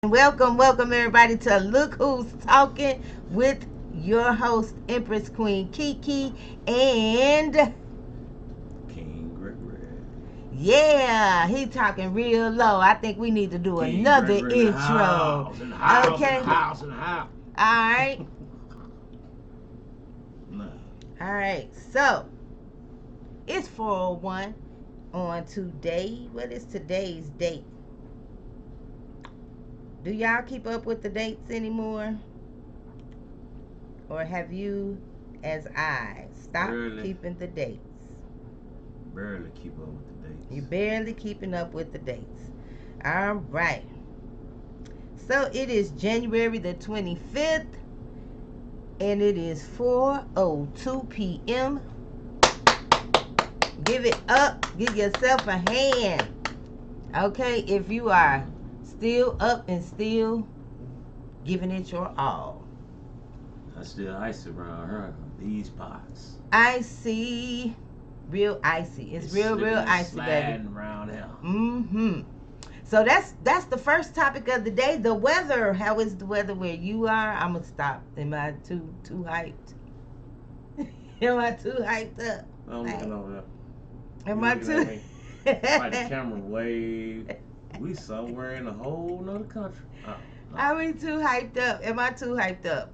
Welcome everybody to Look Who's Talking with your host, Empress Queen Kiki, and King Gregory. yeah, he talking real low. I think we need to do King another Gregory in the intro. house, in the house, Okay. in the house, in the house. Alright. Nah. Alright, so it's 4:01 on today. What is today's date? Do y'all keep up with the dates anymore? Or have you, as I, stopped keeping the dates? Barely keep up with the dates. You're barely keeping up with the dates. All right. So it is January the 25th, and it is 4:02 p.m. Give it up. Give yourself a hand. Okay, if you are still up and still giving it your all. I still icy around her. These pots. Icy. Real icy. It's real icy, baby. Around here. Mm-hmm. So that's the first topic of the day. The weather. How is the weather where you are? I'm gonna stop. Am I too hyped? Am I too hyped up? I'm looking over there. Am I too? Like the camera wave. We somewhere in a whole nother country. No. Are we too hyped up? Am I too hyped up?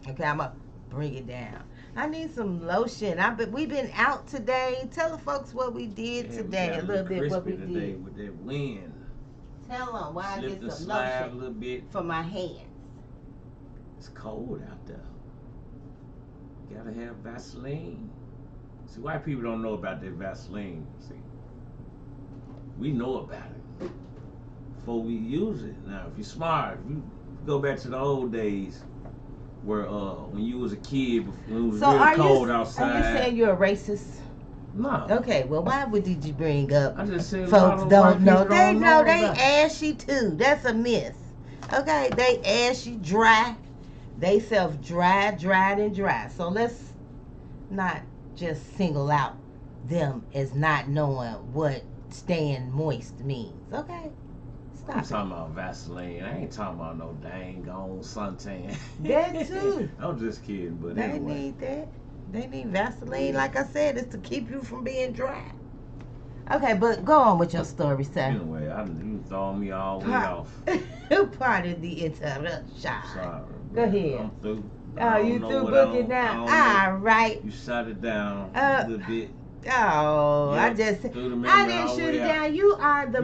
Okay, I'm gonna bring it down. I need some lotion. We've been out today. Tell the folks what we did today. A little bit what we did with that wind. Tell them why I get some slide lotion a little bit for my hands. It's cold out there. You gotta have Vaseline. See, white people don't know about that Vaseline. See, we know about it before we use it. Now, if you're smart, if you go back to the old days where when you was a kid, when it was real cold outside. Are you saying you're a racist? No. Okay, well, why did you bring up? I just said folks don't know. They know they ashy. ashy too. That's a myth. Okay, they ashy, dry. They self dried and dry. So let's not just single out them as not knowing what staying moist means. Okay, stop. I'm talking about Vaseline. I ain't talking about no dang gone suntan. That too. I'm just kidding, but they anyway. Need that. They need Vaseline, like I said, it's to keep you from being dry. Okay, but go on with your story, sir. Anyway, you throwing me all the way off. Pardon the interruption. Sorry. Go ahead. I'm through. Oh, you through booking now? All right. You shut it down a little bit. Oh, yep, I didn't shoot it down. You are the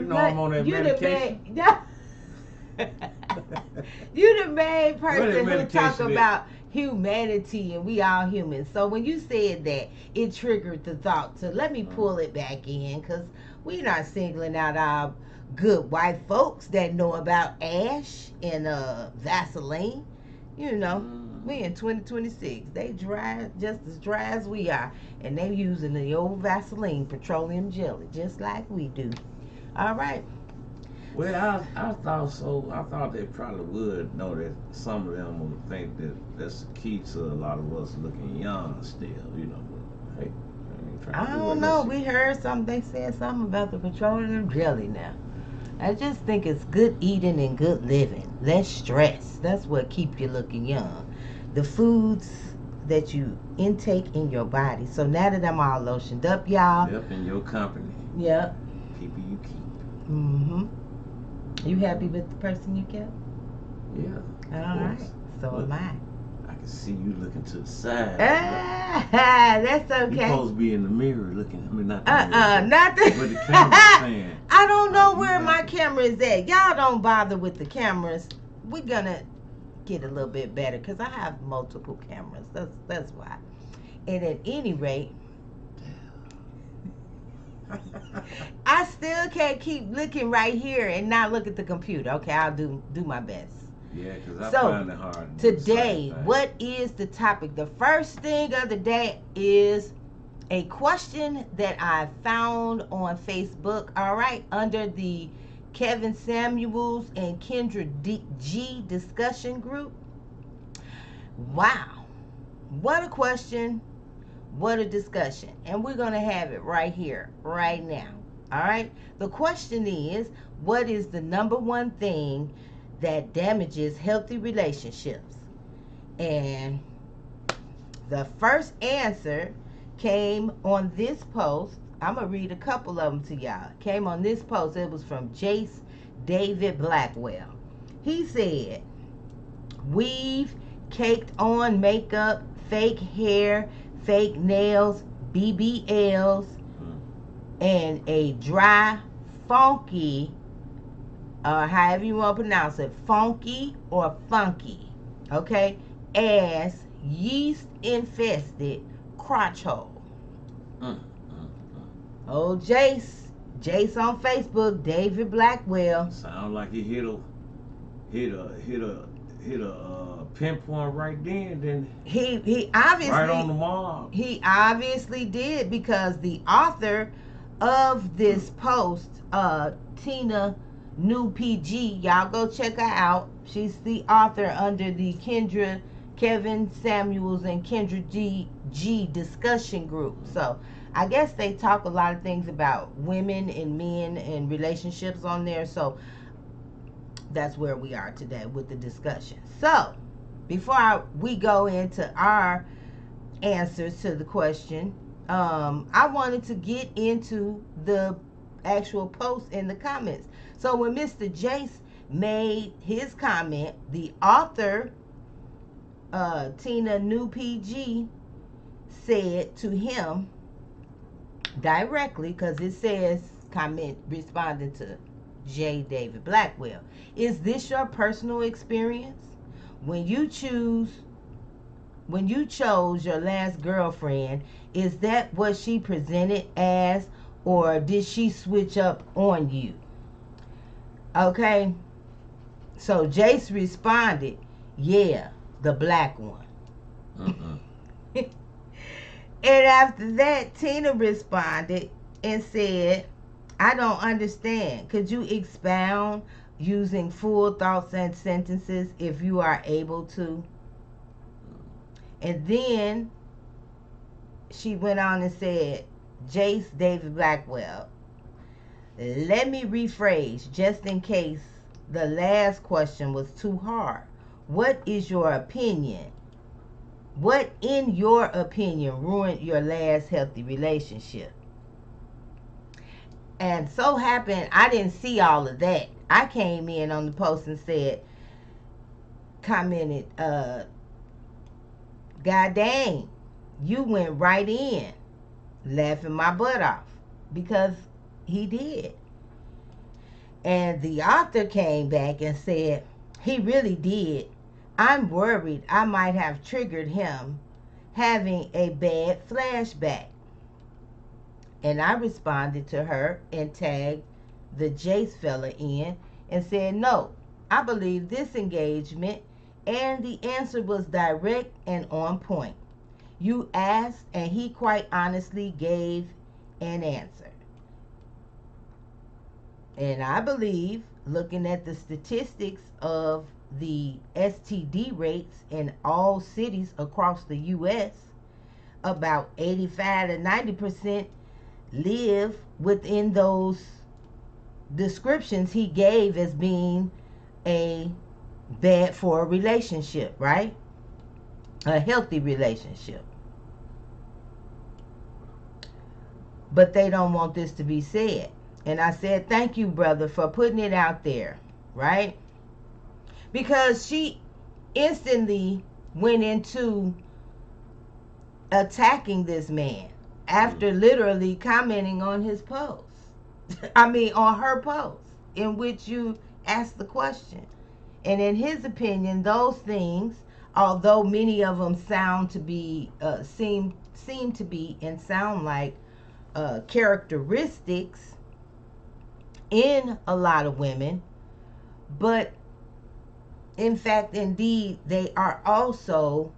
you the main person who talk about humanity and we all humans. So when you said that, it triggered the thought to let me pull it back in, because we're not singling out our good white folks that know about ash and Vaseline. You know, we in 2026. They dry, just as dry as we are, and they using the old Vaseline petroleum jelly just like we do. All right. Well, I thought so. I thought they probably would know that some of them would think that that's the key to a lot of us looking young still, you know. But, hey, I don't know. We heard something. They said something about the petroleum jelly now. I just think it's good eating and good living. Less stress. That's what keep you looking young. The foods that you intake in your body. So now that I'm all lotioned up, y'all. Yep, in your company. Yep. People you keep. Mm-hmm. You happy with the person you kept? Yeah. All right. So am I. I can see you looking to the side. That's okay. You're supposed to be in the mirror looking. I mean, not the mirror. Not the. But the camera's saying. I don't know where my camera is at. Y'all don't bother with the cameras. We're gonna get a little bit better because I have multiple cameras. That's why. And at any rate, I still can't keep looking right here and not look at the computer. Okay, I'll do my best. Yeah, because I find it hard. Today, what is the topic? The first thing of the day is a question that I found on Facebook, all right, under the Kevin Samuels and Kendra G discussion group. Wow. What a question. What a discussion. And we're going to have it right here, right now. All right. The question is, what is the number one thing that damages healthy relationships. And the first answer came on this post. I'm going to read a couple of them to y'all. Came on this post. It was from Jace David Blackwell. He said, weave, caked on makeup, fake hair, fake nails, BBLs, and a dry, funky, however you want to pronounce it, funky or funky, okay, ass, yeast infested crotch hole. Oh, Jace on Facebook, David Blackwell. Sound like he hit a pinpoint right then. He obviously right on the mark. He obviously did, because the author of this post, Tina New PG, y'all go check her out. She's the author under the Kevin Samuels and Kendra G discussion group. So I guess they talk a lot of things about women and men and relationships on there. So that's where we are today with the discussion. So before we go into our answers to the question, I wanted to get into the actual post in the comments. So when Mr. Jace made his comment, the author, Tina New PG, said to him directly, because it says comment responding to J. David Blackwell, is this your personal experience? When you chose your last girlfriend, is that what she presented as, or did she switch up on you? Okay, so Jace responded, yeah, the black one. And after that, Tina responded and said, I don't understand. Could you expound using full thoughts and sentences if you are able to? And then she went on and said, Jace David Blackwell, let me rephrase just in case the last question was too hard. What is your opinion? What, in your opinion, ruined your last healthy relationship? And so happened, I didn't see all of that. I came in on the post and commented, God dang, you went right in, laughing my butt off, because he did. And the author came back and said, he really did. I'm worried I might have triggered him having a bad flashback. And I responded to her and tagged the Jace fella in and said, no, I believe this engagement, and the answer was direct and on point. You asked, and he quite honestly gave an answer. And I believe, looking at the statistics of the STD rates in all cities across the U.S., about 85 to 90% live within those descriptions he gave as being a bad for a relationship, right? A healthy relationship. But they don't want this to be said. And I said, thank you, brother, for putting it out there, right? Because she instantly went into attacking this man after literally commenting on his post. On her post, in which you asked the question. And in his opinion, those things, although many of them sound to be, seem to be and sound like characteristics in a lot of women, but in fact, indeed, they are also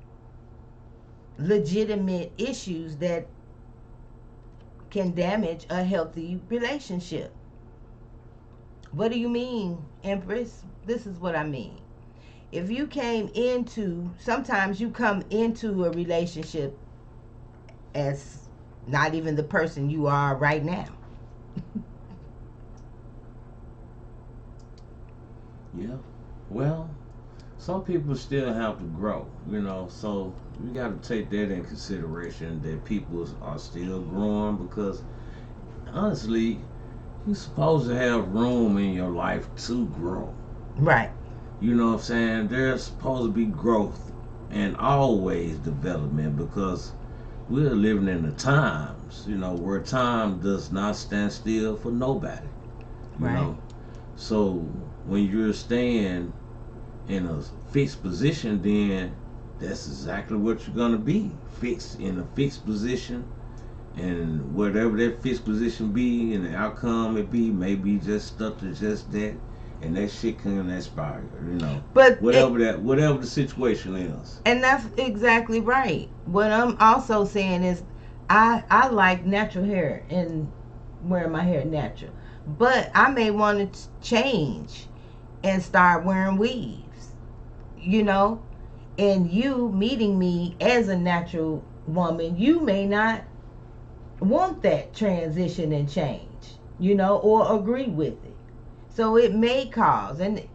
legitimate issues that can damage a healthy relationship. What do you mean, Empress? This is what I mean. If you sometimes you come into a relationship as not even the person you are right now. Yeah. Well, some people still have to grow, so you got to take that in consideration that people are still growing because honestly, you're supposed to have room in your life to grow. Right. You know what I'm saying? There's supposed to be growth and always development because we're living in the times, where time does not stand still for nobody, you Right. know. So when you're staying in a fixed position, then that's exactly what you're gonna be, fixed in a fixed position, and whatever that fixed position be and the outcome it be, maybe just stuck to just that, and that shit can expire, But whatever the situation is. and that's exactly right. What I'm also saying is, I like natural hair and wearing my hair natural, but I may want to change and start wearing weaves. You know, and you meeting me as a natural woman, you may not want that transition and change, or agree with it. So it may cause, and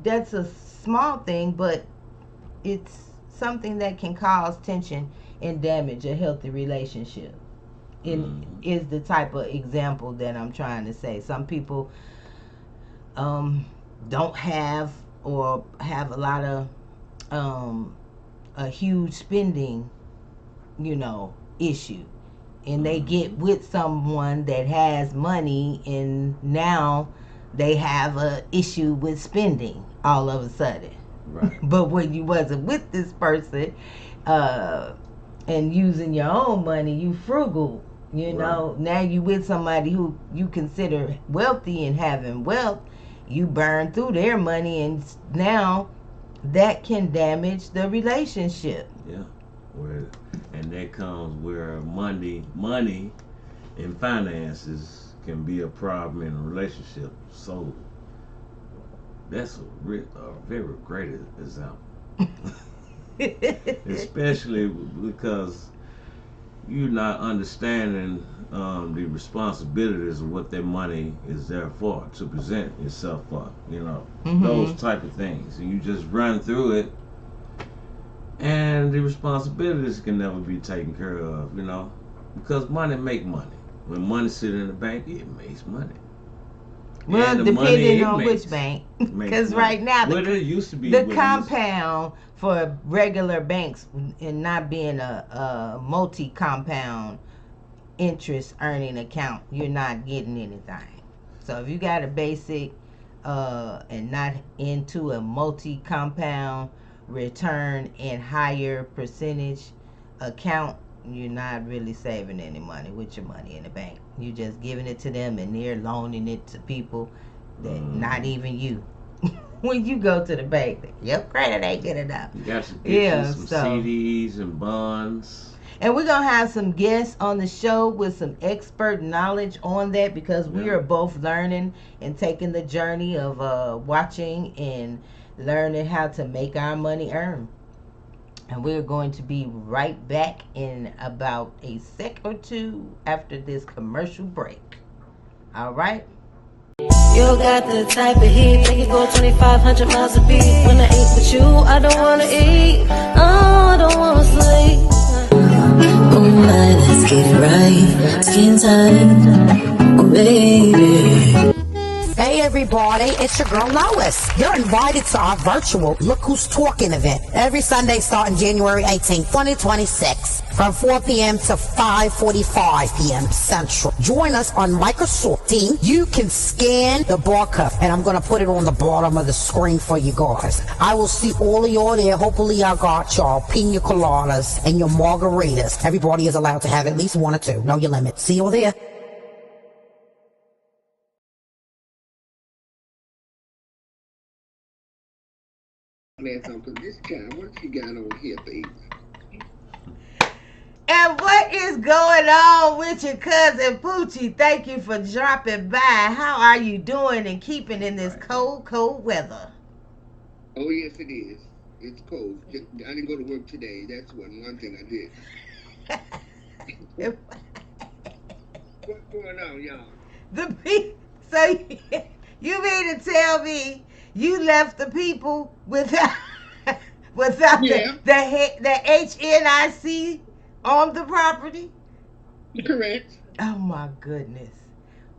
that's a small thing, but it's something that can cause tension and damage a healthy relationship. In Mm. is the type of example that I'm trying to say. Some people um, don't have or have a lot of a huge spending, issue, and they get with someone that has money, and now they have a issue with spending all of a sudden. Right. But when you wasn't with this person, uh, and using your own money, you frugal. Right. Now you with somebody who you consider wealthy and having wealth. You burn through their money, and now that can damage the relationship. Yeah. Where and that comes where money and finances can be a problem in a relationship. So that's a very great example. Especially because you're not understanding the responsibilities of what that money is there for, to present itself for, those type of things. And you just run through it, and the responsibilities can never be taken care of, because money make money. When money sit in the bank, it makes money. Well, depending on which bank, because right now well, it used to be the compound for regular banks, and not being a multi-compound interest earning account, you're not getting anything. So if you got a basic and not into a multi-compound return and higher percentage account, you're not really saving any money with your money in the bank. You're just giving it to them, and they're loaning it to people that not even you. When you go to the bank, your credit ain't good enough. You got to get you some CDs and bonds. And we're going to have some guests on the show with some expert knowledge on that, because we are both learning and taking the journey of watching and learning how to make our money earn. And we're going to be right back in about a sec or two after this commercial break. All right? You got the type of heat, make it go 2,500 miles a beat. When I ain't with you, I don't wanna eat. Oh, I don't wanna sleep. Oh my, let's get it right. Skin tight, oh baby. Hey everybody, it's your girl Lois. You're invited to our virtual Look Who's Talking event every Sunday starting January 18th, 2026 from 4 p.m. to 5:45 p.m. Central. Join us on Microsoft Teams. You can scan the barcode, and I'm going to put it on the bottom of the screen for you guys. I will see all of y'all there. Hopefully I got y'all pina coladas and your margaritas. Everybody is allowed to have at least one or two. Know your limit. See you there. This guy, what you got on here, baby? And what is going on with your cousin Poochie? Thank you for dropping by. How are you doing and keeping in this cold, cold weather? Oh, yes, it is. It's cold. I didn't go to work today. That's one thing I did. What's going on, y'all? So you mean to tell me You left the people without without Yeah. the HNIC on the property. Correct. Oh my goodness.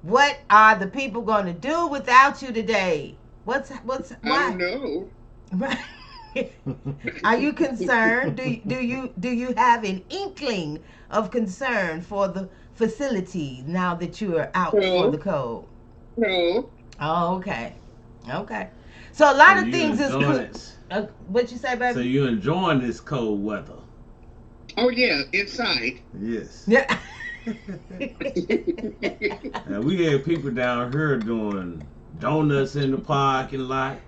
What are the people going to do without you today? What's I don't why? know. Are you concerned? Do you have an inkling of concern for the facility now that you are out for the No. cold? No. Oh, okay. Okay. So a So lot of you things is enjoying it? what you say, So baby? you enjoying this cold weather? Oh yeah, inside. Yes. Yeah. And we had people down here doing donuts in the parking lot.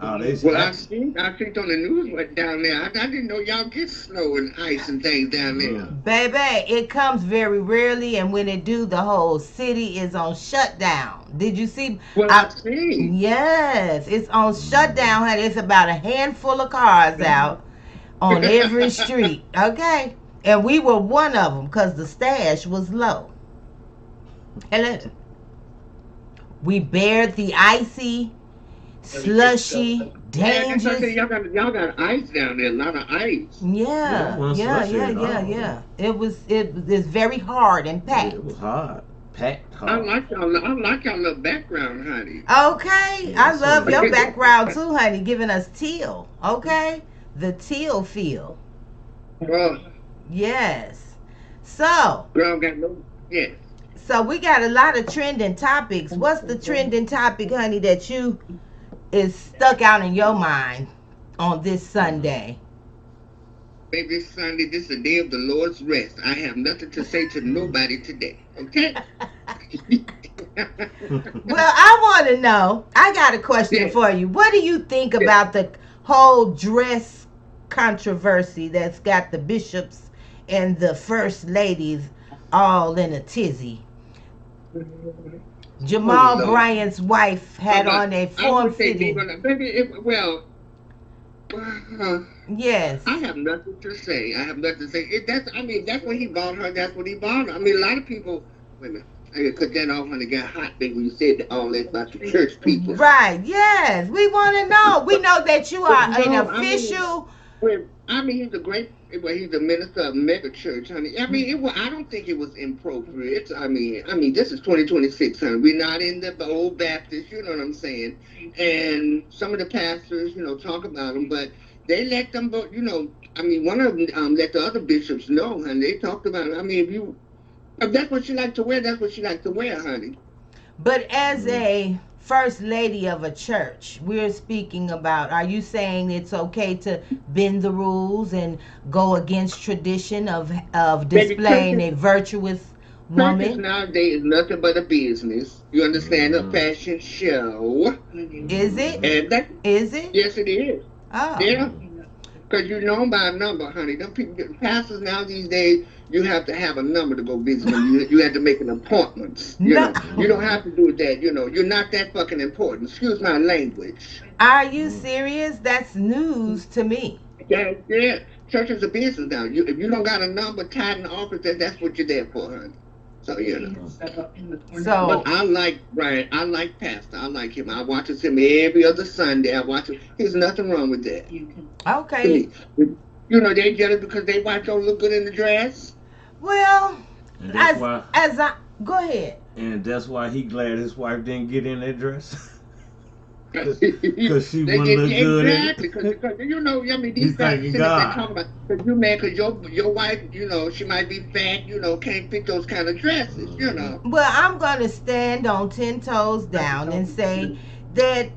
Oh, they Well, happy. I think on the news what down there. I didn't know y'all get snow and ice and things down there. Baby, it comes very rarely, and when it do, the whole city is on shutdown. Did you see? Well, I, I see. yes, it's on shutdown, honey. It's about a handful of cars out on every street. Okay, and we were one of them because the stash was low. Hello. We bared the icy, slushy, Yeah, that's what I said. dangerous. Y'all got ice down there. A lot of ice. Yeah, Yeah, it wasn't yeah, slushy yeah, at yeah, all. yeah. It's very hard and Yeah, packed. it was hard, packed I hard. like y'all. I like y'all little background, honey. Okay, Yeah, I that's love what it your is. background too, honey, giving us teal. Okay, the teal feel. Well, Yes. So, girl got no. Yes. so we got a lot of trending topics. What's the trending topic, honey, that you is stuck out in your mind on this Sunday? Baby, this Sunday, this is the day of the Lord's rest. I have nothing to say to nobody today. Okay? Well, I want to know. I got a question Yeah. for you. What do you think Yeah. about the whole dress controversy that's got the bishops and the first ladies all in a tizzy? Jamal Lord. Bryant's wife had But on a I form would say they fitting. gonna, baby. Yes. I have nothing to say. I have nothing to say. That's what he bought her. That's what he bought her. I mean, a lot of people. Wait a minute. I gotta cut that off when it got hot, baby. When you said all that about the church people. Right. Yes. We want to know. We know that you But are an no, official. he's a great. Well, he's a minister of mega church, honey. I mean, I don't think it was inappropriate. This is 2026, honey. We're not in the old Baptist. You know what I'm saying? And some of the pastors, talk about them, but they let them. But one of them let the other bishops know, honey. They talked about it. I mean, if that's what you like to wear, that's what you like to wear, honey. But as a first lady of a church, we're speaking about, are you saying it's okay to bend the rules and go against tradition of Baby, displaying a virtuous churches woman? nowadays is nothing but a business. You understand? A fashion show. Is it? And that, Is it? yes, it is. Oh. Yeah. Because you're known by a number, honey. Them people, pastors now these days, you have to have a number to go visit them. You have to make an appointment. No. You don't have to do that. You're not that fucking important. Excuse my language. Are you serious? That's news to me. Yeah. Church is a business now. If you don't got a number tied in the office, that's what you're there for, honey. So, So, But I like Brian. I like Pastor. I like him. I watch him every other Sunday. I watch him. There's nothing wrong with that. okay. To me. They jealous because they watch don't look good in the dress. Well, And that's why. as I go ahead. And that's why he glad his wife didn't get in that dress. Because she wouldn't look good in it. Exactly, because He's these guys thanking sitting up there God. talking about, because you mad because your wife, she might be fat, can't fit those kind of dresses. Well, I'm going to stand on 10 toes down and say that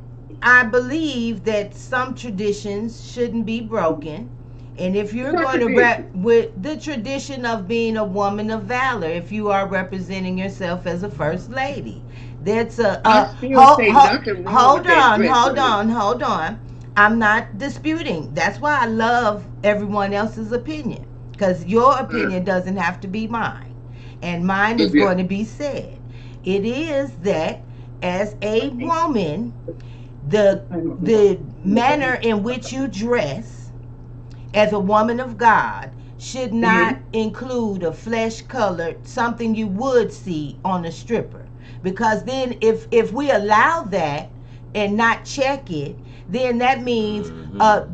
I believe that some traditions shouldn't be broken. And if you're What going to tradition? with the tradition of being a woman of valor, if you are representing yourself as a first lady, that's I still say nothing wrong hold with that on, dress, hold honey. on, hold on. I'm not disputing. That's why I love everyone else's opinion, because your opinion doesn't have to be mine, and mine is Yeah. going to be said. It is that as a woman, the manner in which you dress as a woman of God should not include a flesh colored something you would see on a stripper, because then if we allow that, and not check it, then that means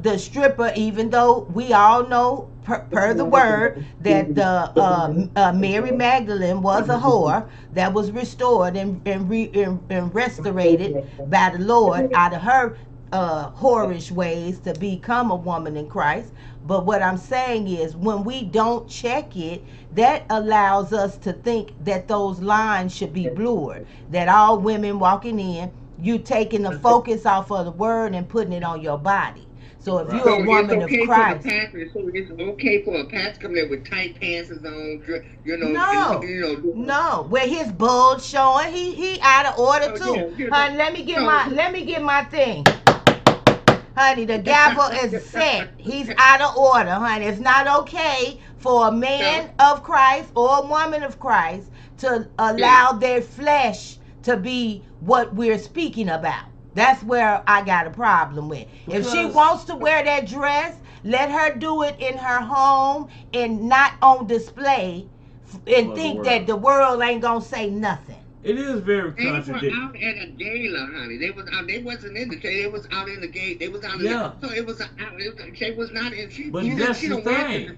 the stripper, even though we all know per the word that the Mary Magdalene was a whore that was restored and restorated by the Lord out of her whorish ways to become a woman in Christ. But what I'm saying is, when we don't check it, that allows us to think that those lines should be blurred, that all women walking in, you taking the focus off of the word and putting it on your body. So if you're a woman of Christ, so it's okay for a pastor coming there with tight pants on, no, where his bulge showing, he out of order too. Honey, let me get my thing. Honey, the gavel is set. He's out of order, honey. It's not okay for a man of Christ or a woman of Christ to allow their flesh to be what we're speaking about. That's where I got a problem with. If she wants to wear that dress, let her do it in her home and not on display and think that the world ain't gonna say nothing. It is very contradictory. They were out at a gala, honey. They was out. They wasn't in the church. They was out in the gate. They was out. So it was. She was not in. But that's the thing.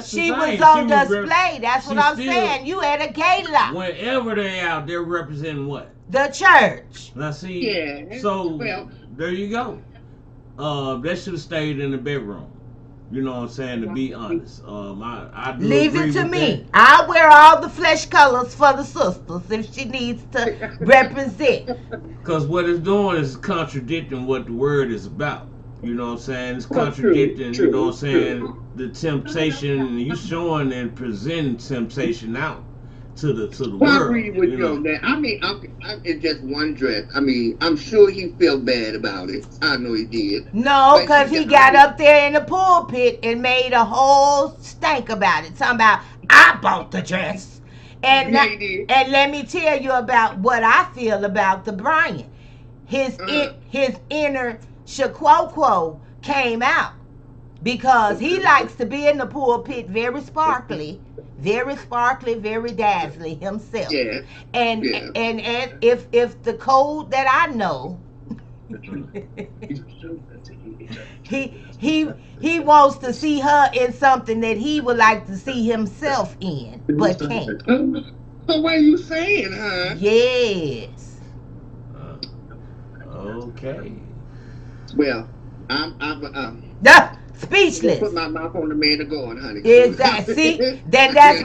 She was on display. That's what I'm saying. You at a gala. Whenever they out, they're representing what? The church. Now see. Yeah. So there you go. They should have stayed in the bedroom. You know what I'm saying? To be honest, I do leave agree it to with me. that. I'll wear all the flesh colors for the sisters if she needs to represent. Because what it's doing is contradicting what the word is about. You know what I'm saying? It's contradicting. You know what I'm saying? The temptation. You showing and presenting temptation out to the world. I agree with you on that. I mean, it's just one dress. I mean, I'm sure he felt bad about it. I know he did. No, because he got up there in the pulpit and made a whole stank about it. Talking about, I bought the dress. And let me tell you about what I feel about the Brian. His inner shaquo came out. Because he likes to be in the pulpit very sparkly, very dazzly himself. Yeah. And if the code that I know, he wants to see her in something that he would like to see himself in, but can't. So what are you saying, huh? Yes. Okay. Well, speechless. Put my mouth on the man of God, honey. Exactly. See, that's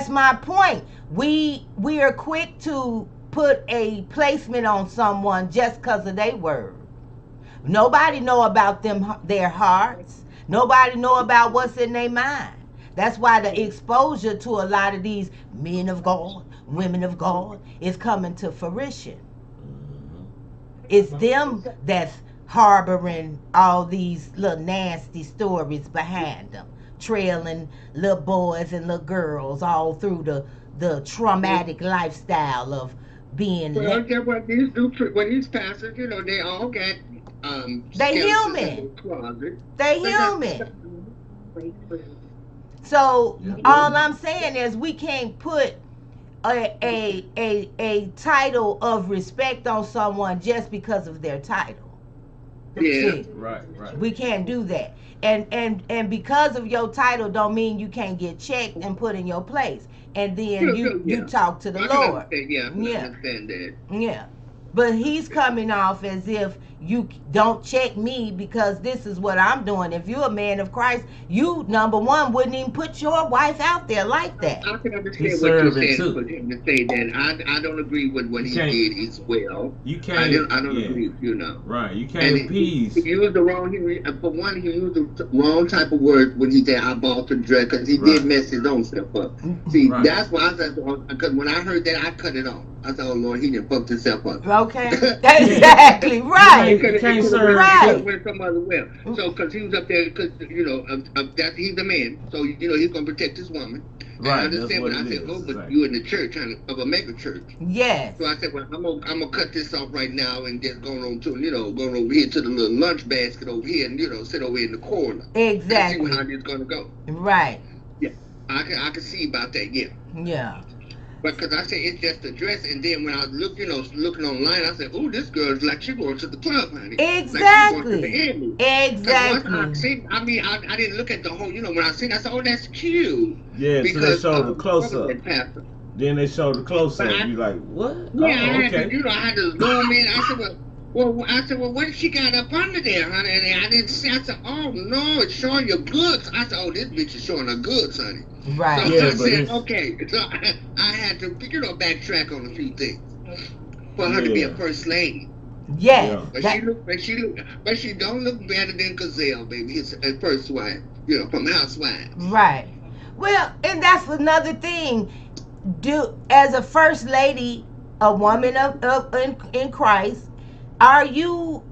my point. We are quick to put a placement on someone just because of their word. Nobody know about their hearts. Nobody know about what's in their mind. That's why the exposure to a lot of these men of God, women of God, is coming to fruition. It's them that's harboring all these little nasty stories behind them, trailing little boys and little girls all through the traumatic lifestyle of being. Well, these pastors, they all got they human. They human. So all I'm saying is we can't put a title of respect on someone just because of their title. Yeah. See, right. We can't do that. And because of your title don't mean you can't get checked and put in your place. And then you talk to the Lord. I understand that. Yeah. But he's coming off as if you don't check me because this is what I'm doing. If you're a man of Christ, you, number one, wouldn't even put your wife out there like that. I can understand what you're saying for him to say that. I don't agree with what he did as well. You can't. I don't agree, Right. You can't appease. He used the wrong, for one, he used the wrong type of words when he said, I bought the dress, because he did mess his own stuff up. See, that's why I said, because when I heard that, I cut it off. I said, oh Lord, he done fucked himself up. Okay. Exactly. Right. Can't serve right. Went some other way. So, because he was up there, because, he's a man. So, he's going to protect his woman. Right. And I understand when I said, but you in the church, of a mega church. Yes. So I said, well, I'm gonna cut this off right now and just going on to, going over here to the little lunch basket over here and, sit over in the corner. Exactly. And see how this going to go. Right. Yeah. I can see about that, yeah. Yeah. because I said it's just a dress, and then when I look, looking online, I said, "Oh, this girl's like she going to the club, honey. Like she going to the Exactly. Emmy." Because once I Exactly. seen, I didn't look at the whole, when I seen, I said, "Oh, that's cute," Yeah, so they because showed the my close brother up. had passed her. Then they showed the close But up. You like, what? yeah, Oh, okay. I had to zoom in. I said, well, what she got up under there, honey? And I didn't see. I said, oh no, it's showing your goods. I said, oh, this bitch is showing her goods, honey. So Right. Yeah, I but said, it's okay. So I had to, backtrack on a few things for her to be a yeah, first lady. Yes. yeah. But That but she don't look better than Gazelle, baby. His first wife, from Housewives. right. Well, and that's another thing. Do as a first lady, a woman of in Christ, are you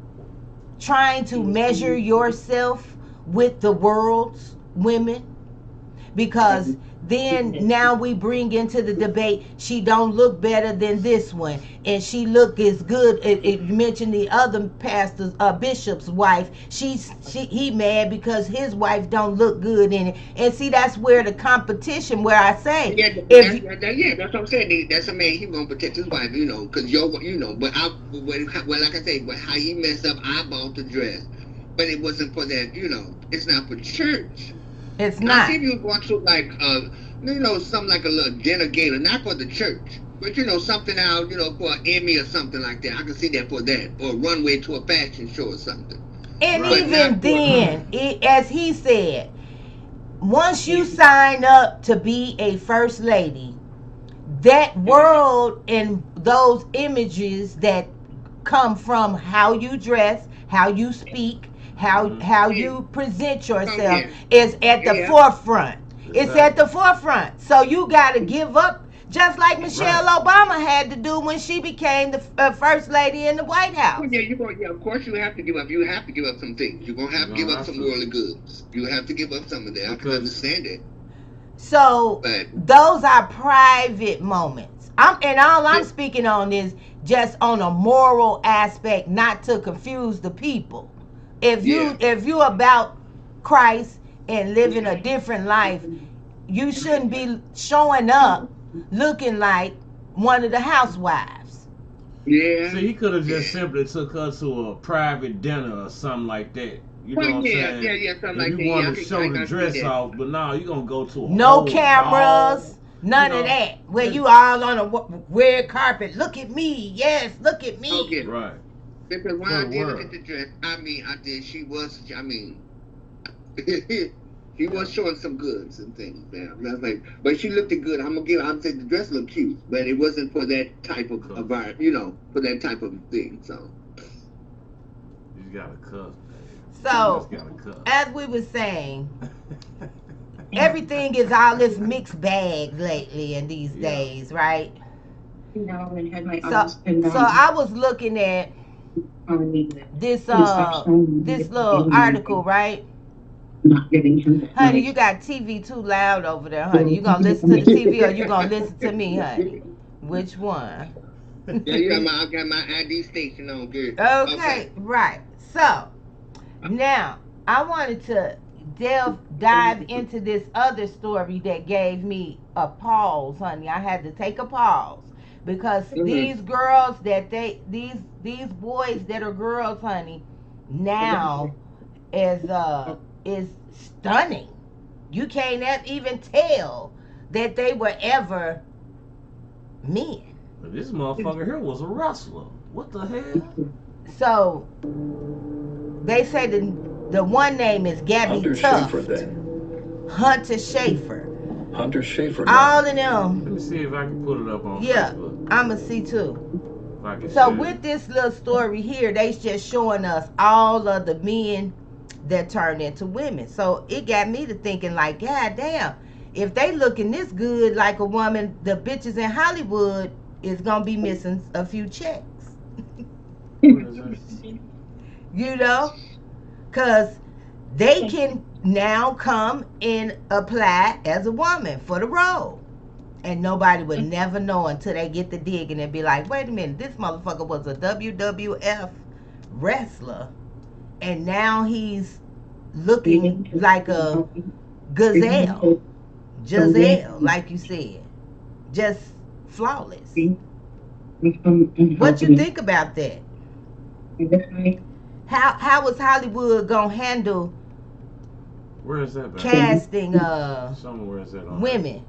trying to measure yourself with the world's women? Because then now we bring into the debate, she don't look better than this one, and she look as good. It mentioned the other pastor's bishop's wife. He mad because his wife don't look good in it. And see, that's where the competition, where I say, Yeah, if that's what I'm saying. That's a man. He gonna protect his wife, because But like I say, but how he messed up, I bought the dress, but it wasn't for that. It's not for church. it's Now, see not. if you want to like, something like a little dinner gala, not for the church, but something out, for an Emmy or something like that. I can see that for that, or a runway to a fashion show or something, And but Right. even not for. then, as he said, once you sign up to be a first lady, that world and those images that come from how you dress, how you speak, how Mm-hmm. how Yeah, you present oh yourself yeah, is at the yeah, forefront. It's at Exactly. the forefront. So you got to give up, just like Right. Michelle Obama had to do when she became the first lady in the White well, House. yeah, yeah. Of course, you have to give up. You have to give up some things. You're gonna You're have to give gonna up have some to worldly goods. You have to give up some of that. I can because understand it, So but those are private moments. And all I'm yeah, speaking on is just on a moral aspect, not to confuse the people. If yeah. you about Christ and living a different life, you shouldn't be showing up looking like one of the housewives. Yeah, see, he could have just yeah. simply took her to a private dinner or something like that. You know Well, what I'm yeah, saying? yeah, something If like you that. Yeah, wanted to I show the can see dress that. off, but now you're gonna go to a No whole ball. cameras, You none of know, that. Where just you all on a red carpet. Look at me. Yes, look at me. Okay, right because when for I the did look at world. the dress, I did. She was, she Yeah. was showing some goods and things. Now, and I was like, but she looked good. I'm saying the dress looked cute, but it wasn't for that type of Cause environment, for that type of thing. So, you got a cuss. You So, just got a cuss. as we were saying, everything is all this mixed bag lately in these Yeah. days, right? um, So I was looking at this little article, right? Honey, you got TV too loud over there, honey. You gonna listen to the TV or you gonna listen to me, honey? Which one? yeah, I got my ID station on good. Okay, Okay. right. So now I wanted to dive into this other story that gave me a pause, honey. I had to take a pause because Mm-hmm. these girls that these boys that are girls, honey, now is stunning. You can't even tell that they were ever men. But this motherfucker here was a wrestler. What the hell? So they say the one name is Gabby Hunter Tuft, Schaefer then. Hunter Schaefer. Hunter Schaefer All now. of them, Let me see if I can put it up on yeah, Facebook. I'ma see too. If I can So share it. with this little story here, they just showing us all of the men that turned into women. So it got me to thinking like, God damn, if they looking this good like a woman, the bitches in Hollywood is gonna be missing a few checks. What is it? You know? Cause they can now come and apply as a woman for the role. And nobody would never know until they get the digging and be like, wait a minute, this motherfucker was a WWF wrestler. And now he's looking like a gazelle. Giselle, like you said. Just flawless. I'm What you hoping think about that? that How is Hollywood gonna handle Where is that, baby? casting Somewhere is that on women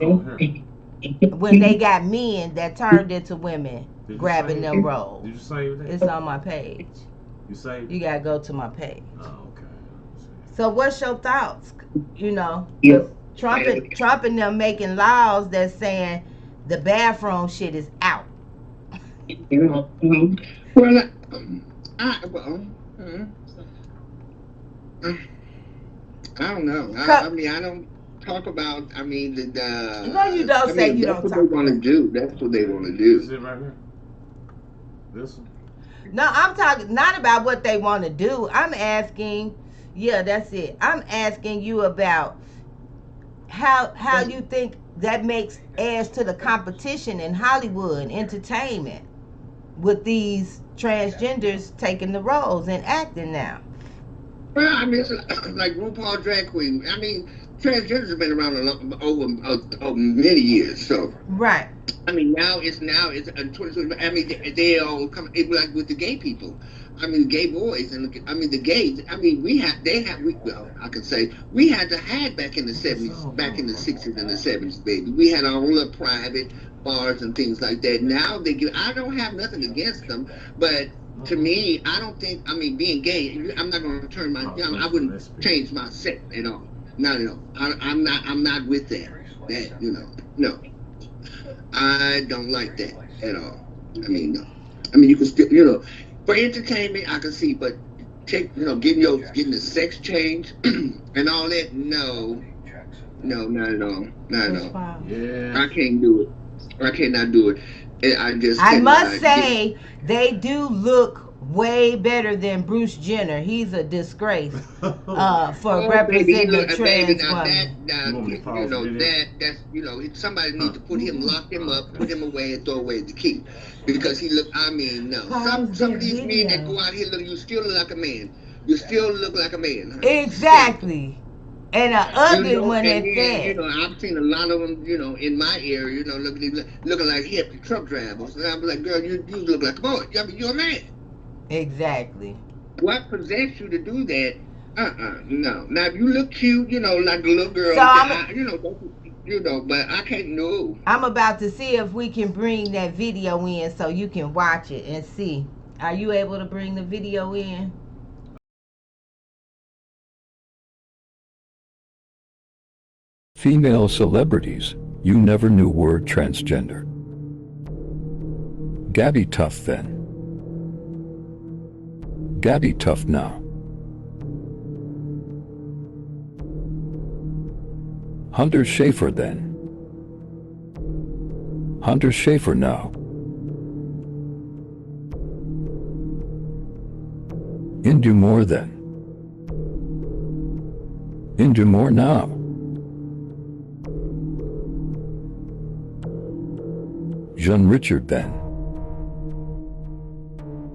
On here. when they got men that turned into women Did you grabbing save them it? roles? Did you save that? It's on my page. You saved You it? gotta go to my page. Oh, okay. Let's see. So what's your thoughts? You know, Yeah. 'cause Trump and them making laws that's saying the bathroom shit is out. Well, I well, I don't know. I mean, I don't talk about. I mean, No, you don't I say mean, you that's don't what talk they want to about. do. That's what they want to Is do. it right here? This one? No, I'm talking not about what they want to do. I'm asking, yeah, that's it. I'm asking you about how you think that makes adds to the competition in Hollywood and entertainment with these transgenders taking the roles and acting now. Well, I mean, it's like RuPaul drag queen. I mean, transgenders have been around over many years. So Right. I mean, now it's 2020. I mean, they all come it, like with the gay people. I mean, gay boys and I mean the gays. I mean, well, I can say we had to hide back in the '70s, back in the '60s and the '70s, baby. We had our own little private bars and things like that. Now they get. I don't have nothing against them, but to me, I don't think. I mean, being gay, I'm not going to turn my. You know, I wouldn't change my sex at all. Not at all. I'm not. I'm not with that. That no. I don't like that at all. I mean, no. I mean, you can still, for entertainment, I can see, but getting the sex change and all that, no, not at all, not at all. Yeah. I can't do it. I cannot do it. I just I cannot must say they do look way better than Bruce Jenner. He's a disgrace for Oh, baby, he representing a look, baby, trans now woman. that, You want me to pause the video? somebody need to put him, lock him up, put him away, and throw away the key, because he look. I mean, no. Some of these men that go out here look, you still look like a man. You still look like a man. Huh? Exactly. And an ugly one And at then, that. I've seen a lot of them, in my area, looking like hippie truck drivers, and I'm like, girl, you look like a boy. I mean, you're a man. Exactly. What possessed you to do that? No. Now if you look cute, like a little girl, So but I can't know. I'm about to see if we can bring that video in so you can watch it and see. Are you able to bring the video in? Female celebrities, you never knew word transgender. Gabby Tough then. Gabby Tough now. Hunter Schafer then. Hunter Schafer now. Indu Moore then. Indu Moore now. Jean Richard then.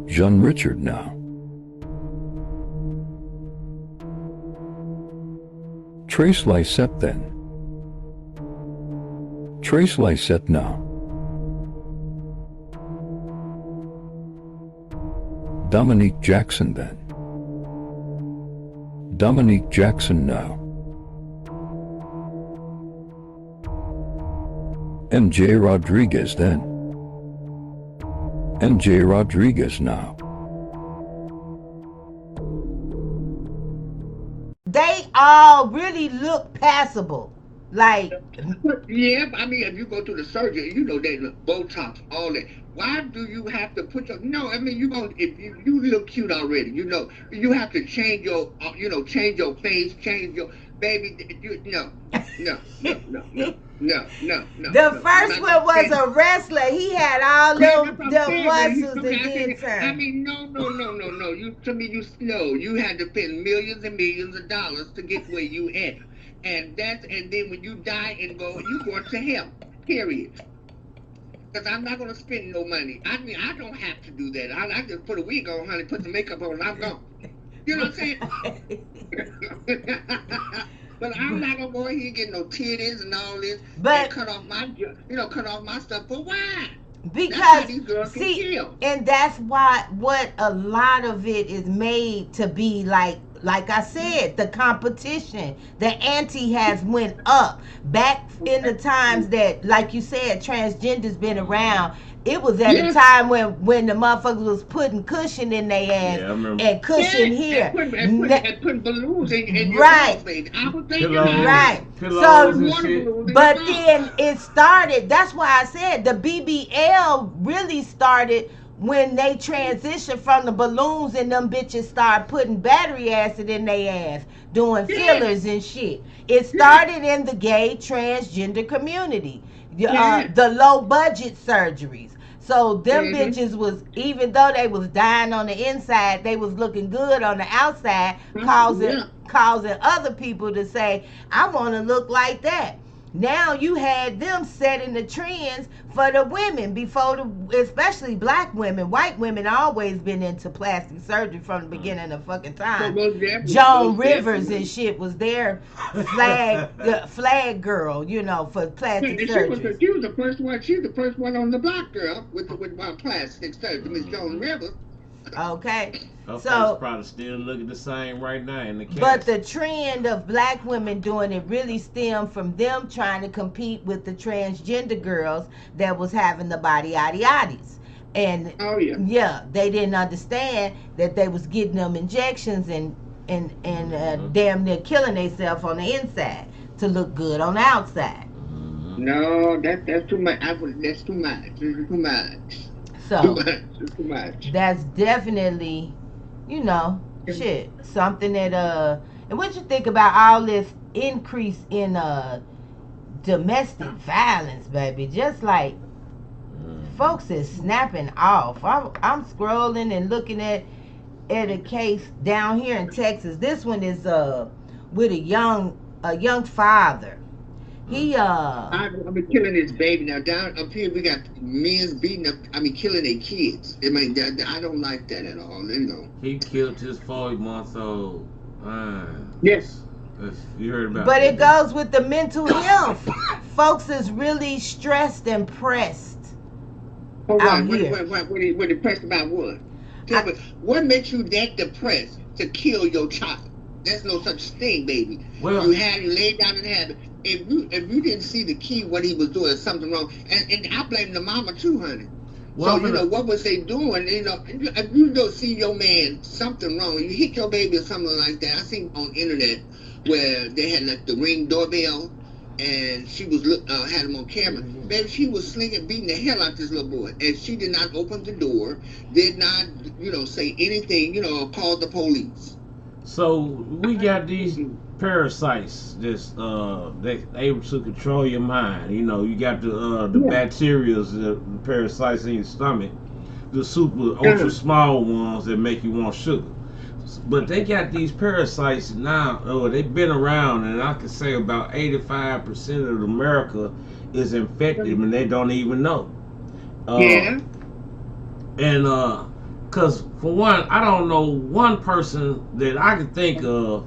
Jean Richard now. Trace Lysette then. Trace Lysette now. Dominique Jackson then. Dominique Jackson now. MJ Rodriguez then. MJ Rodriguez now. They all really look passable. Like, Yeah, I mean, if you go to the surgeon, they look Botox, all that. Why do you have to put your? No, I mean, if you look cute already, you have to change your, change your face, change your baby. No. the first one was a wrestler. He had all them muscles and then I turned. mean, no. You had to spend millions and millions of dollars to get where you at, and then when you die and go, you go to hell. Period. Because I'm not gonna spend no money. I mean, I don't have to do that. I just put a wig on, honey, put the makeup on, and I'm gone. You know what I'm saying? But I'm not gonna go ahead and get no titties and all this But and cut off my stuff. For why? That's how because these girls get see, killed. and that's why what a lot of it is made to be like I said, the competition, the ante has went up. Back in the times that, like you said, transgender's been around, it was at a Yes. time when the motherfuckers was putting cushion in their ass Yeah, I remember. and cushion Yeah, here. and putting balloons in your Right. mouth, baby. I was thinking Pillows. about Right. it. Pillows So, and Water shit. balloons in but your then mouth. it started. That's why I said the BBL really started when they transitioned from the balloons and them bitches started putting battery acid in their ass, doing Yeah. fillers and shit. It started in the gay transgender community, Yeah. the low budget surgeries. So them Mhm. bitches was, even though they was dying on the inside, they was looking good on the outside, Yeah. causing other people to say, I want to look like that. Now you had them setting the trends for the women before especially black women. White women always been into plastic surgery from the beginning of fucking time. Most definitely, Joan most Rivers definitely. and shit was their flag girl, for plastic surgery. She was the first one. She was the first one on the block, girl, with plastic surgery, Miss Joan Rivers. Okay. Her face So, probably still looking the same right now in the cast. but the trend of black women doing it really stemmed from them trying to compete with the transgender girls that was having the body yaddies. And Oh yeah. yeah, they didn't understand that they was getting them injections and damn near killing themselves on the inside to look good on the outside. No, that's too much. That's too much. Too much. Too So much. Too much. that's definitely, shit, something that and what you think about all this increase in domestic violence, baby? Just like folks is snapping off. I'm scrolling and looking at a case down here in Texas. This one is with a young father. He I've been killing this baby. Now down up here we got men's beating up. Killing their kids. I don't like that at all. He killed his 40-month-old. Yes. You heard about but that? it goes with the mental health. Folks is really stressed and pressed. Oh, out what? here. What depressed about what? Tell me, what makes you that depressed to kill your child? There's no such thing, baby. Well, You laid down and had it. If you didn't see the key, what he was doing, something wrong. And I blame the mama too, honey. well, So what was they doing? If you don't see your man something wrong, you hit your baby or something like that. I seen on internet where they had like the Ring doorbell, and she was had him on camera. Baby, she was slinging, beating the hell out this little boy, and she did not open the door, did not say anything, or call the police. So we got these parasites that's they able to control your mind. You got the bacteria, the parasites in your stomach, the super ultra small ones that make you want sugar. But they got these parasites now. They've been around, and I can say about 85% of America is infected, and they don't even know. And because for one, I don't know one person that I can think of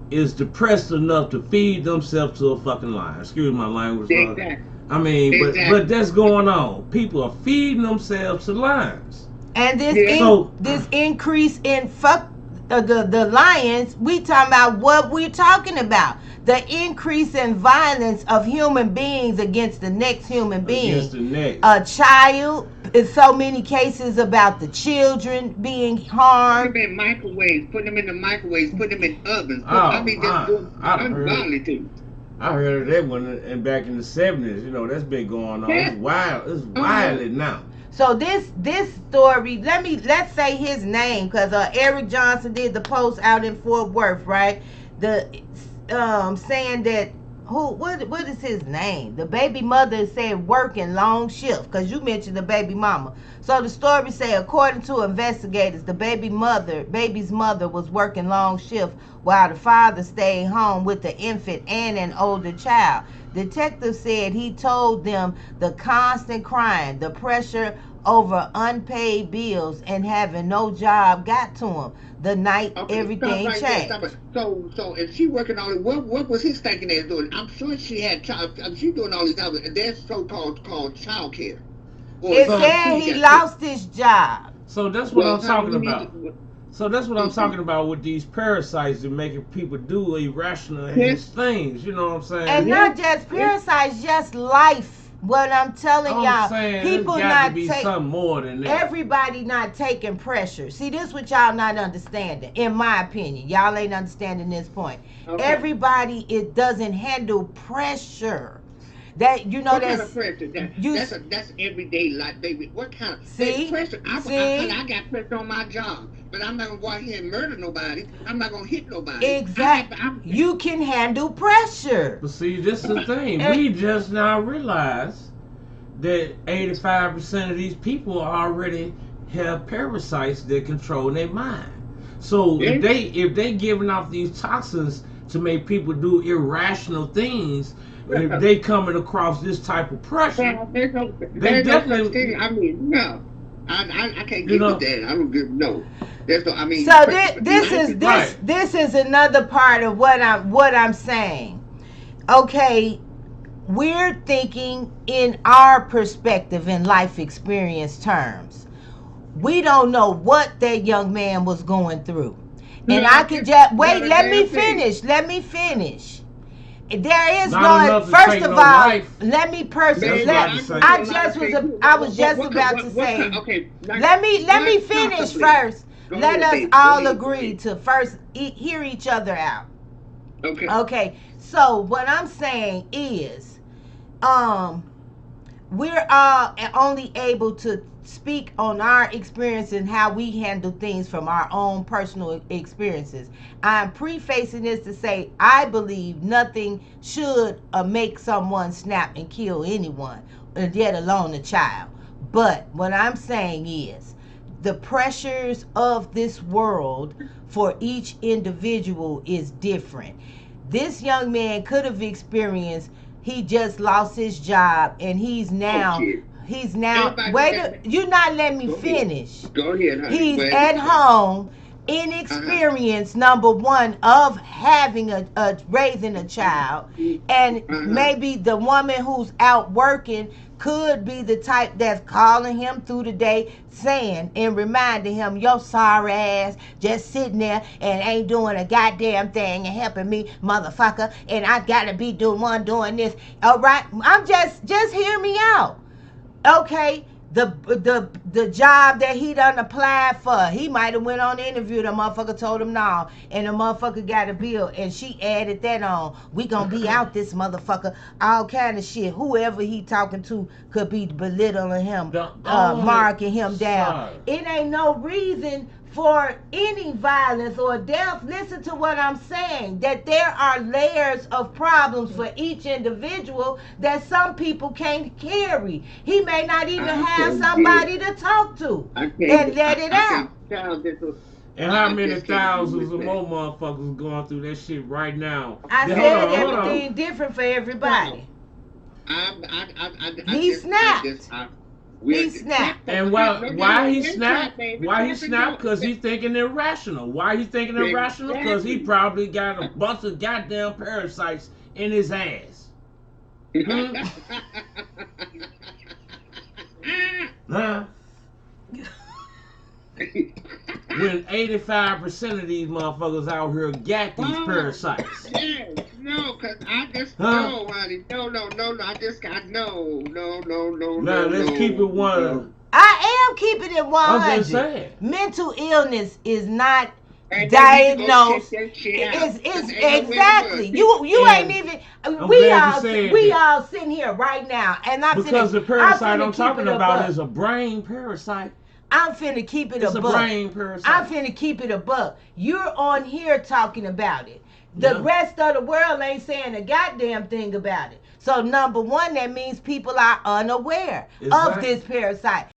is depressed enough to feed themselves to a fucking lion. Excuse my language. Exactly. But that's going on. People are feeding themselves to lions. And this increase in the lions, we talking about what we're talking about. The increase in violence of human beings against the next human being. Against the next. A child, in so many cases about the children being harmed. Put them in microwaves, put them in the microwaves, put them in ovens. Just doing ungodly things. I heard of that one back in the 70s. That's been going on. Yeah. It's wild. It's wild now. So this story, let's say his name, because Eric Johnson did the post out in Fort Worth, right? Saying that what is his name? The baby mother said working long shift, because you mentioned the baby mama. So the story say, according to investigators, the baby's mother was working long shift while the father stayed home with the infant and an older child. Detectives said he told them the constant crying, the pressure over unpaid bills and having no job got to him the night everything changed. So if she working on it, what was his thinking as doing? I'm sure she had she doing all these other, that's called child care. It said he lost his job. So that's what I'm talking about. So that's what I'm talking about with these parasites and making people do irrational things. You know what I'm saying? And not just parasites, just life. What I'm telling y'all, people not taking something more than that. Everybody not taking pressure. See, this what y'all not understanding. In my opinion, y'all ain't understanding this point. Okay. Everybody doesn't handle pressure. That what kind of pressure? That's everyday life, baby. What kind of pressure? I got pressure on my job, but I'm not gonna go out here and murder nobody. I'm not gonna hit nobody. Exactly. You can handle pressure. But see, this is the thing. We just now realize that 85% of these people already have parasites that control their mind. So if they giving off these toxins to make people do irrational things. If they coming across this type of pressure, they definitely. I mean, no, I can't get with that. I don't get no. There's no. I mean, so this is another part of what I'm saying. Okay, we're thinking in our perspective in life experience terms. We don't know what that young man was going through, and I could just wait. Let me finish. There is no. First of all, let me personally. I was just about to say. Okay. Let me finish first. Let us all agree to first hear each other out. Okay. Okay. So what I'm saying is, we're all only able to speak on our experience and how we handle things from our own personal experiences. I'm prefacing this to say I believe nothing should make someone snap and kill anyone, yet alone a child. But what I'm saying is the pressures of this world for each individual is different. This young man could have experienced, he just lost his job and he's now you're not letting me finish. Go ahead, honey. He's at home, inexperienced, number one, of having raising a child, and maybe the woman who's out working could be the type that's calling him through the day, saying and reminding him, your sorry ass just sitting there and ain't doing a goddamn thing and helping me, motherfucker, and I gotta be doing this. All right, I'm just hear me out. Okay, the job that he done applied for, he might have went on the interview, the motherfucker told him no, and the motherfucker got a bill, and she added that on. We gonna be out this motherfucker, all kind of shit. Whoever he talking to could be belittling him, marking him down. It ain't no reason for any violence or death. Listen to what I'm saying, that there are layers of problems for each individual that some people can't carry. He may not even have somebody to talk to and let it out. And how many thousands of more motherfuckers going through that shit right now? I said everything different for everybody. He snapped. He snapped. And why he snapped? Why he snapped? Because he's thinking irrational. Why he thinking irrational? Because he probably got a bunch of goddamn parasites in his ass. Huh? When 85% of these motherfuckers out here got these parasites. Yes, no, cause I just know, honey. No, I just got no. Now let's keep it 100. I am keeping it 100. I'm just saying. Mental illness is not diagnosed. It's exactly. You ain't even. We all sitting here right now, and I'm because the parasite I'm talking about is a brain parasite. I'm finna keep it it's a buck. Brain parasite. I'm finna keep it a buck. You're on here talking about it. The rest of the world ain't saying a goddamn thing about it. So number one, that means people are unaware of this parasite.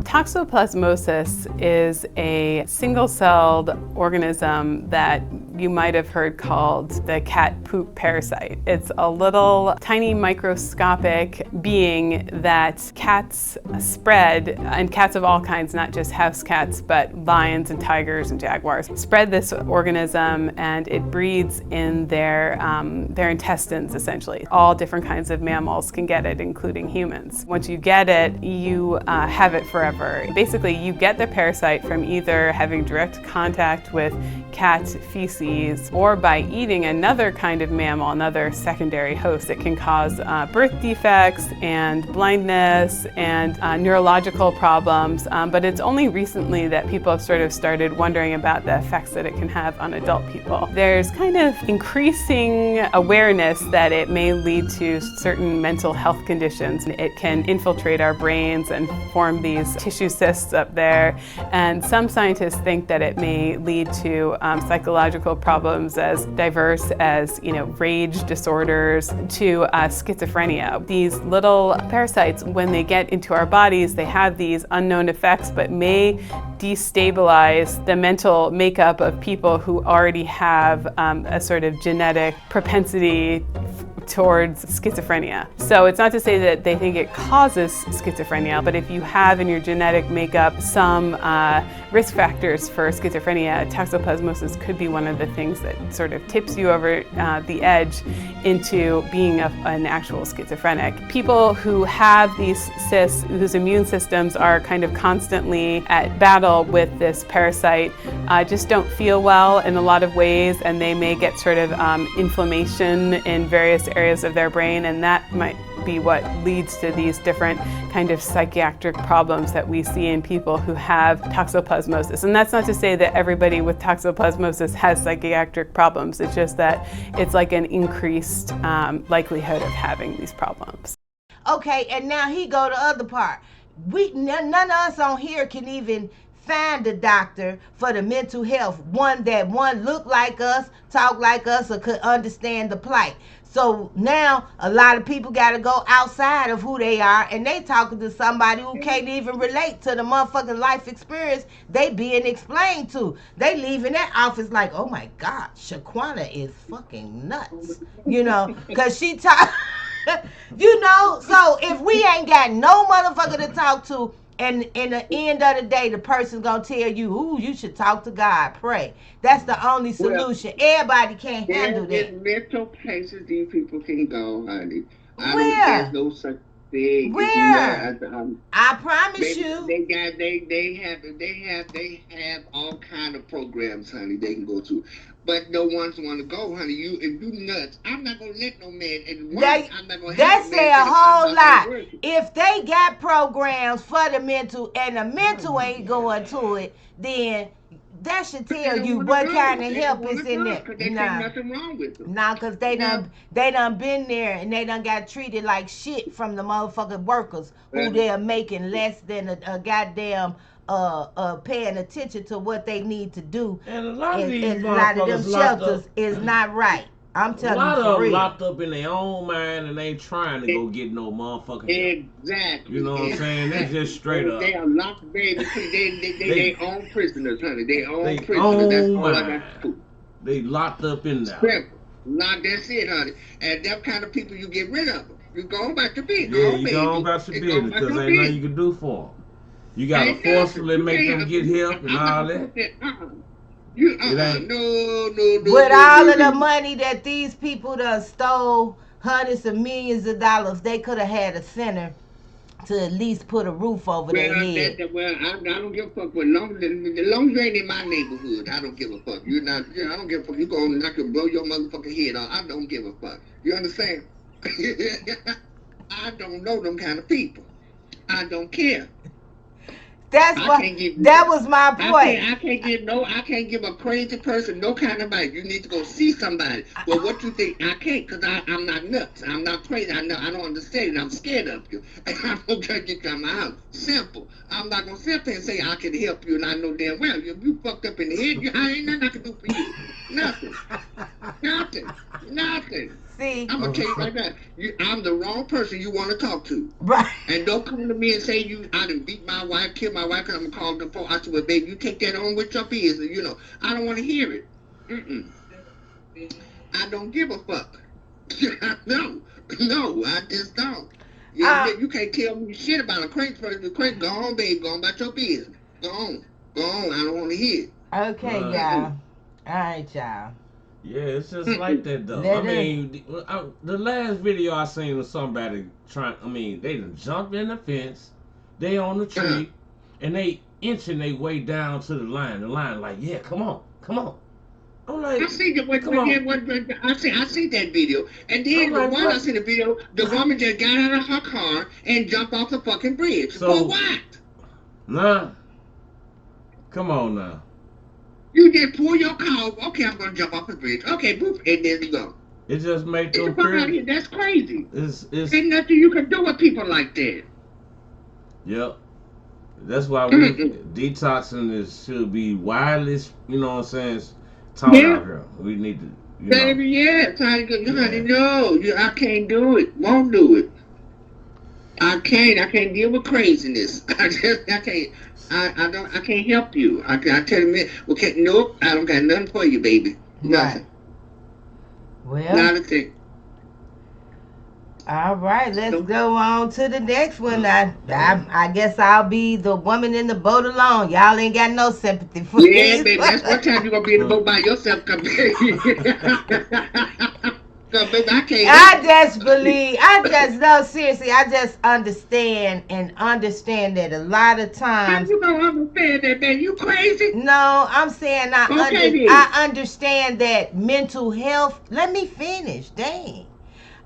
Toxoplasmosis is a single-celled organism that you might have heard called the cat poop parasite. It's a little tiny microscopic being that cats spread, and cats of all kinds, not just house cats, but lions and tigers and jaguars, spread this organism, and it breeds in their intestines, essentially. All different kinds of mammals can get it, including humans. Once you get it, you have it forever. Basically, you get the parasite from either having direct contact with cat feces or by eating another kind of mammal, another secondary host. It can cause birth defects and blindness and neurological problems, but it's only recently that people have sort of started wondering about the effects that it can have on adult people. There's kind of increasing awareness that it may lead to certain mental health conditions. It can infiltrate our brains and form these tissue cysts up there, and some scientists think that it may lead to psychological problems as diverse as, rage disorders to schizophrenia. These little parasites, when they get into our bodies, they have these unknown effects, but may destabilize the mental makeup of people who already have a sort of genetic propensity towards schizophrenia. So it's not to say that they think it causes schizophrenia, but if you have in your genetic makeup some risk factors for schizophrenia, toxoplasmosis could be one of the things that sort of tips you over the edge into being an actual schizophrenic. People who have these cysts, whose immune systems are kind of constantly at battle with this parasite, just don't feel well in a lot of ways, and they may get sort of inflammation in various areas of their brain, and that might be what leads to these different kind of psychiatric problems that we see in people who have toxoplasmosis. And that's not to say that everybody with toxoplasmosis has psychiatric problems. It's just that it's like an increased likelihood of having these problems. Okay, and now he go to the other part. None of us on here can even find a doctor for the mental health, one look like us, talk like us, or could understand the plight. So now a lot of people got to go outside of who they are, and they talking to somebody who can't even relate to the motherfucking life experience they being explained to. They leaving that office like, oh my God, Shaquana is fucking nuts, because she talk, so if we ain't got no motherfucker to talk to, and in the end of the day, the person's gonna tell you, ooh, you should talk to God, pray. That's the only solution. Everybody can't handle that. There's mental places these people can go, honey. Where? There's no such thing. Where? I promise you. They have all kind of programs, honey, they can go to. But no one's want to go, honey. If you nuts, I'm not gonna let no man. And I'm not gonna that say a whole lot. If they got programs for the mental and the mental ain't going to it, then that should tell you what kind of help is in there. Nothing wrong with them. Nah, cause they done been there and they done got treated like shit from the motherfucking workers who they're making less than a goddamn paying attention to what they need to do. And a lot of these them shelters is not right. I'm telling you, a lot of them locked up in their own mind and ain't trying to go get no motherfucking help. Exactly. You know what I'm saying? That's just straight up. They are locked, baby. They own prisoners, honey. They own prisoners. That's all I got to do. They locked up in there. Simple. That's it, honey. And them kind of people, you get rid of them. You go about your business. Yeah, you go about your business because ain't nothing you can do for them. You gotta forcefully make them get help and all that. No. With all of the money that these people done stole, hundreds of millions of dollars, they could have had a center to at least put a roof over their head. I don't give a fuck. As long as you ain't in my neighborhood, I don't give a fuck. I don't give a fuck. You gonna knock and blow your motherfucking head off. I don't give a fuck. You understand? I don't know them kind of people. I don't care. That was my point. I can't give a crazy person no kind of advice. You need to go see somebody. Well, what you think? I can't because I'm not nuts. I'm not crazy. I don't understand it. I'm scared of you. I'm going to get you out of my house. Simple. I'm not going to sit there and say I can help you and I know damn well you fucked up in the head. I ain't nothing I can do for you. Nothing. See, I'm going to tell you right now. I'm the wrong person you want to talk to. Right. And don't come to me and say I done beat my wife, killed my wife, because I'm going to call the phone. I said, well, baby, you take that on with your business. I don't want to hear it. I don't give a fuck. No, I just don't. Yeah, you can't tell me shit about a crazy person. Crazy, go on, babe. Go on about your business. Go on. I don't want to hear it. Okay, y'all. All right, y'all. Yeah, it's just like that though. I mean, the last video I seen was somebody trying. I mean, they done jumped in the fence, they on the tree, and they inching their way down to the line. The line, like, yeah, come on. I'm like, I see the I see that video, and then like, I see the video, the woman just got out of her car and jumped off the fucking bridge. So, for what? Nah. Come on now. You just pull your car. Okay, I'm gonna jump off the bridge. Okay, boop, and there you go. It just makes them crazy. That's crazy. It's ain't nothing you can do with people like that. Yep. That's why we detoxing should be wireless. You know what I'm saying? Talk out here. We need to. Baby, yes. Honey, no, I can't do it. Won't do it. I can't deal with craziness. I can't. I can't help you. I tell you, okay, nope, I don't got nothing for you, baby. Nothing. Right. Well, not a thing. All right, let's go on to the next one. I guess I'll be the woman in the boat alone. Y'all ain't got no sympathy for me. Yeah, baby, that's what time you gonna be in the boat by yourself. Come here. No, baby, I can't. Seriously, I just understand that a lot of times. How you gonna understand that, man? You crazy? No, I'm saying I understand that mental health. Let me finish. Dang.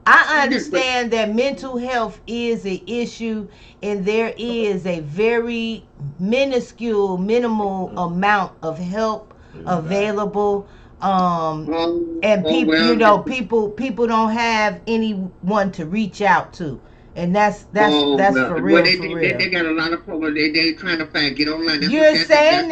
I understand that mental health is an issue, and there is a very minimal amount of help available. And people don't have anyone to reach out to, and that's for real. They got a lot of problems. They trying to get online. You're saying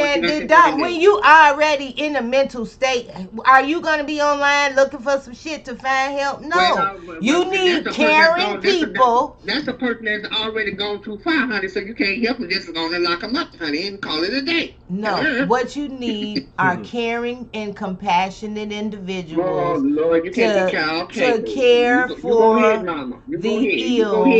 that when you already in a mental state, are you going to be online looking for some shit to find help? No, you need caring people. That's a person that's already gone too far, honey. So you can't help them. Just going to lock them up, honey, and call it a day. No, what you need are caring and compassionate individuals. Oh Lord, you can't to care for the ill.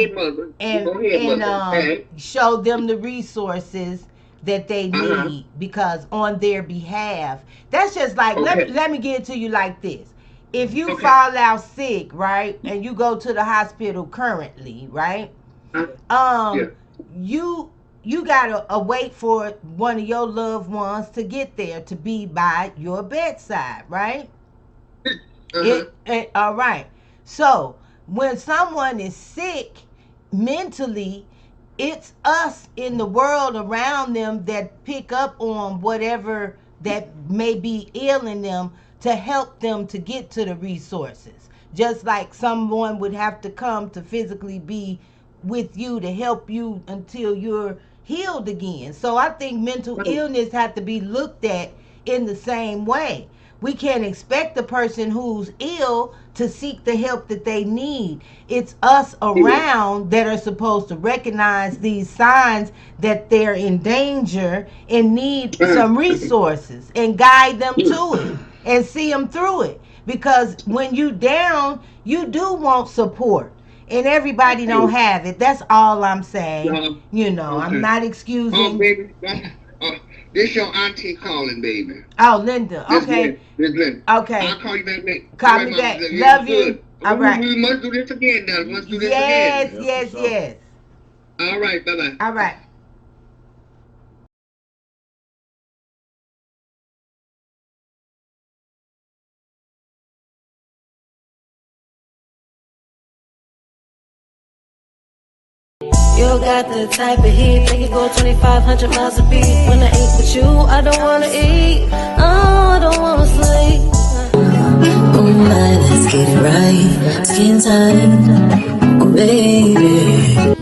And show them the resources that they need because on their behalf. That's just like let me get it to you like this. If you fall out sick, right, and you go to the hospital currently, right, you gotta wait for one of your loved ones to get there to be by your bedside, right? All right. So when someone is sick mentally, it's us in the world around them that pick up on whatever that may be ailing them to help them to get to the resources. Just like someone would have to come to physically be with you to help you until you're healed again. So I think mental illness have to be looked at in the same way. We can't expect the person who's ill to seek the help that they need. It's us around that are supposed to recognize these signs that they're in danger and need some resources and guide them to it and see them through it. Because when you down, you do want support. And everybody don't have it. That's all I'm saying. I'm not excusing. Oh, baby. This your auntie calling, baby. Oh, Linda. Okay. This Linda. Okay. I'll call you back later. Call me back. Love you. All right. We must do this again now. Let's do this again. Yes. All right. Bye-bye. All right. You got the type of heat, make it go 2,500 miles a beat. When I ain't with you, I don't wanna eat. Oh, I don't wanna sleep. Oh my, let's get it right. Skin time, oh baby.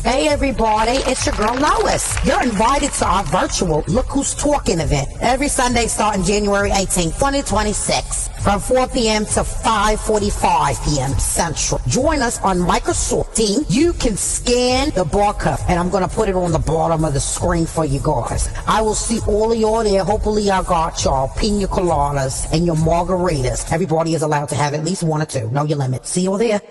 Hey everybody. everybody, it's your girl Lois. You're invited to our virtual Look Who's Talking event every Sunday starting January 18th, 2026 from 4 p.m. to 5:45 p.m. Central. Join us on Microsoft Teams. You can scan the barcode, and I'm going to put it on the bottom of the screen for you guys. I will see all of y'all there. Hopefully I got y'all pina coladas and your margaritas. Everybody is allowed to have at least one or two. Know your limit. See you all there.